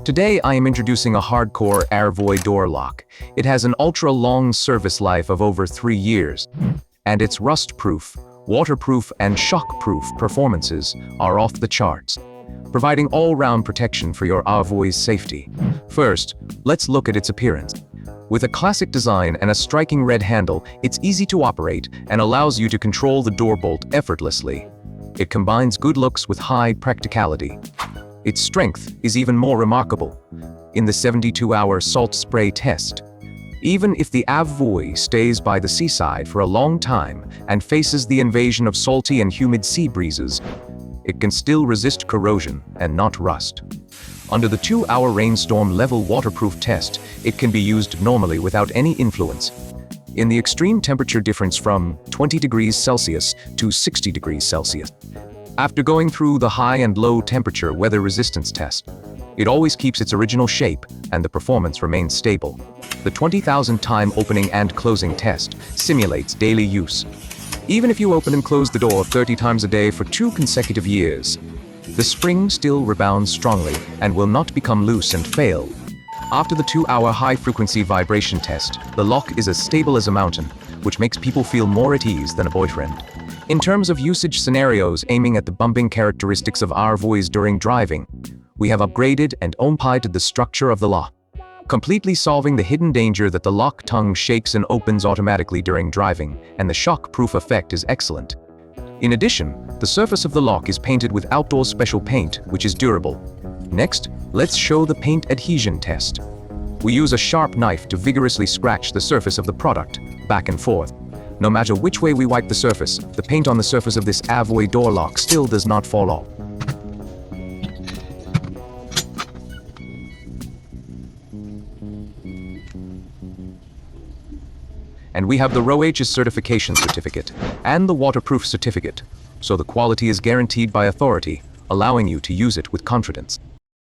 Today I am introducing a hardcore rvlock door lock. It has an ultra-long service life of over 3 years, and its rust-proof, waterproof, and shock-proof performances are off the charts, providing all-round protection for your rvlock's safety. First, let's look at its appearance. With a classic design and a striking red handle, it's easy to operate and allows you to control the door bolt effortlessly. It combines good looks with high practicality. Its strength is even more remarkable. In the 72-hour salt spray test, even if the rvlock stays by the seaside for a long time and faces the invasion of salty and humid sea breezes, it can still resist corrosion and not rust. Under the 2-hour rainstorm level waterproof test, it can be used normally without any influence. In the extreme temperature difference from 20 degrees Celsius to 60 degrees Celsius. After going through the high and low temperature weather resistance test, it always keeps its original shape and the performance remains stable. The 20,000 time opening and closing test simulates daily use. Even if you open and close the door 30 times a day for 2 consecutive years, the spring still rebounds strongly and will not become loose and fail. After the 2-hour high-frequency vibration test, the lock is as stable as a mountain, which makes people feel more at ease than a boyfriend. In terms of usage scenarios aiming at the bumping characteristics of rvlocks during driving, we have upgraded and modified the structure of the lock, completely solving the hidden danger that the lock tongue shakes and opens automatically during driving, and the shock-proof effect is excellent. In addition, the surface of the lock is painted with outdoor special paint, which is durable. Next, let's show the paint adhesion test. We use a sharp knife to vigorously scratch the surface of the product, back and forth. No matter which way we wipe the surface, the paint on the surface of this rvlock door lock still does not fall off. And we have the RoH's certification certificate and the waterproof certificate, so the quality is guaranteed by authority, allowing you to use it with confidence.